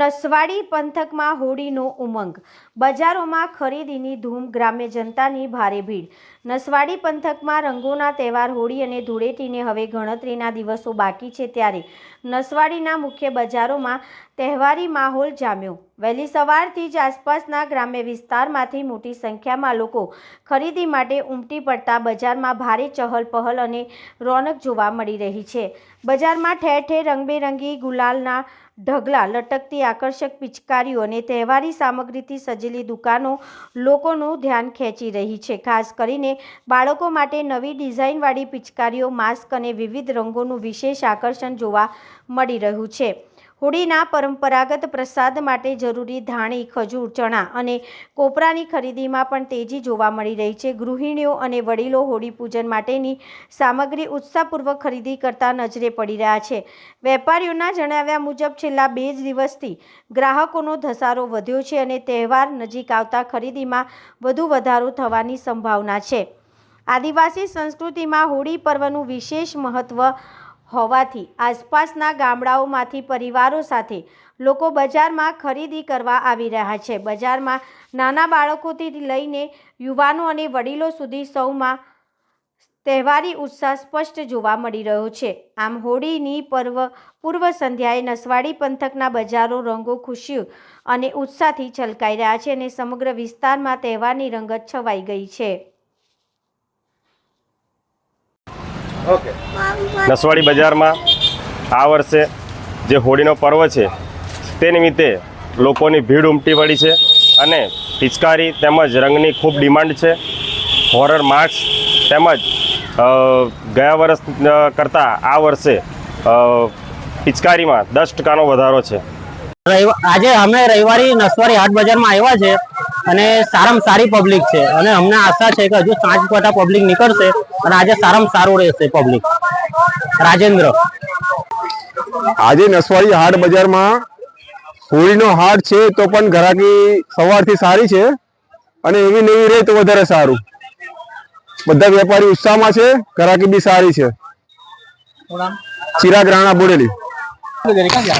નસવાડી પંથકમાં હોળીનો ઉમંગ, બજારોમાં ખરીદીની ધૂમ, ગ્રામ્ય જનતાની ભારે ભીડ। નસવાડી પંથકમાં રંગોના તહેવાર હોળી અને ધૂળેટીને હવે ગણતરીના દિવસો બાકી છે, ત્યારે નસવાડીના મુખ્ય બજારોમાં તહેવારી માહોલ જામ્યો। વહેલી સવારથી જ આસપાસના ગ્રામ્ય વિસ્તારમાંથી મોટી સંખ્યામાં લોકો ખરીદી માટે ઉમટી પડતા બજારમાં ભારે ચહલ-પહલ અને રોનક જોવા મળી રહી છે। બજારમાં ઠેર ઠેર રંગબેરંગી ગુલાલના ઢગલા, લટકતી આકર્ષક પિચકારીઓ અને તહેવારી સામગ્રીથી સજેલી દુકાનો લોકોનું ધ્યાન ખેંચી રહી છે। ખાસ કરીને બાળકો માટે નવી ડિઝાઇનવાળી પિચકારીઓ, માસ્ક અને વિવિધ રંગોનું વિશેષ આકર્ષણ જોવા મળી રહ્યું છે। હોળીના પરંપરાગત પ્રસાદ માટે જરૂરી ધાણી, ખજૂર, ચણા અને કોપરાની ખરીદીમાં પણ તેજી જોવા મળી રહી છે। ગૃહિણીઓ અને વડીલો હોળી પૂજન માટેની સામગ્રી ઉત્સાહપૂર્વક ખરીદી કરતા નજરે પડી રહ્યા છે। વેપારીઓના જણાવ્યા મુજબ છેલ્લા 2 દિવસથી ગ્રાહકોનો ધસારો વધ્યો છે અને તહેવાર નજીક આવતા ખરીદીમાં વધુ વધારો થવાની સંભાવના છે। આદિવાસી સંસ્કૃતિમાં હોળી પર્વનું વિશેષ મહત્વ હોવાથી આસપાસના ગામડાઓમાંથી પરિવારો સાથે લોકો બજારમાં ખરીદી કરવા આવી રહ્યા છે। બજારમાં નાના બાળકોથી લઈને યુવાનો અને વડીલો સુધી સૌમાં તહેવારી ઉત્સાહ સ્પષ્ટ જોવા મળી રહ્યો છે। આમ હોળીની પૂર્વ સંધ્યાએ નસવાડી પંથકના બજારો રંગો, ખુશીઓ અને ઉત્સાહથી છલકાઈ રહ્યા છે અને સમગ્ર વિસ્તારમાં તહેવારની રંગત છવાઈ ગઈ છે। નસવાડી બજારમાં આ વર્ષે જે હોળીનો પર્વ છે તે નિમિત્તે લોકોની ભીડ ઉમટી પડી છે અને પિચકારી તેમજ રંગની ખૂબ ડિમાન્ડ છે। હોરર માસ્ક તેમજ ગયા વર્ષ કરતાં આ વર્ષે પિચકારીમાં 10% વધારો છે। આજે અમે રવિવારે નસવાડી હાટ બજારમાં આવ્યા છે અને સારામાં સારી પબ્લિક છે અને અમને આશા છે કે હજુ 5% પબ્લિક નીકળશે અને આજે સારામાં સારું રહેશે પબ્લિક। રાજેન્દ્ર આજે નસવાડી હાટ બજારમાં હોળીનો હાટ છે તો પણ ગ્રાહકી સવારથી સારી છે અને એવી નવી રહે તો વધારે સારું। બધા વેપારી ઉત્સાહમાં છે, ગ્રાહકી બી સારી છે। ચિરાગ રાણા બોડેલી।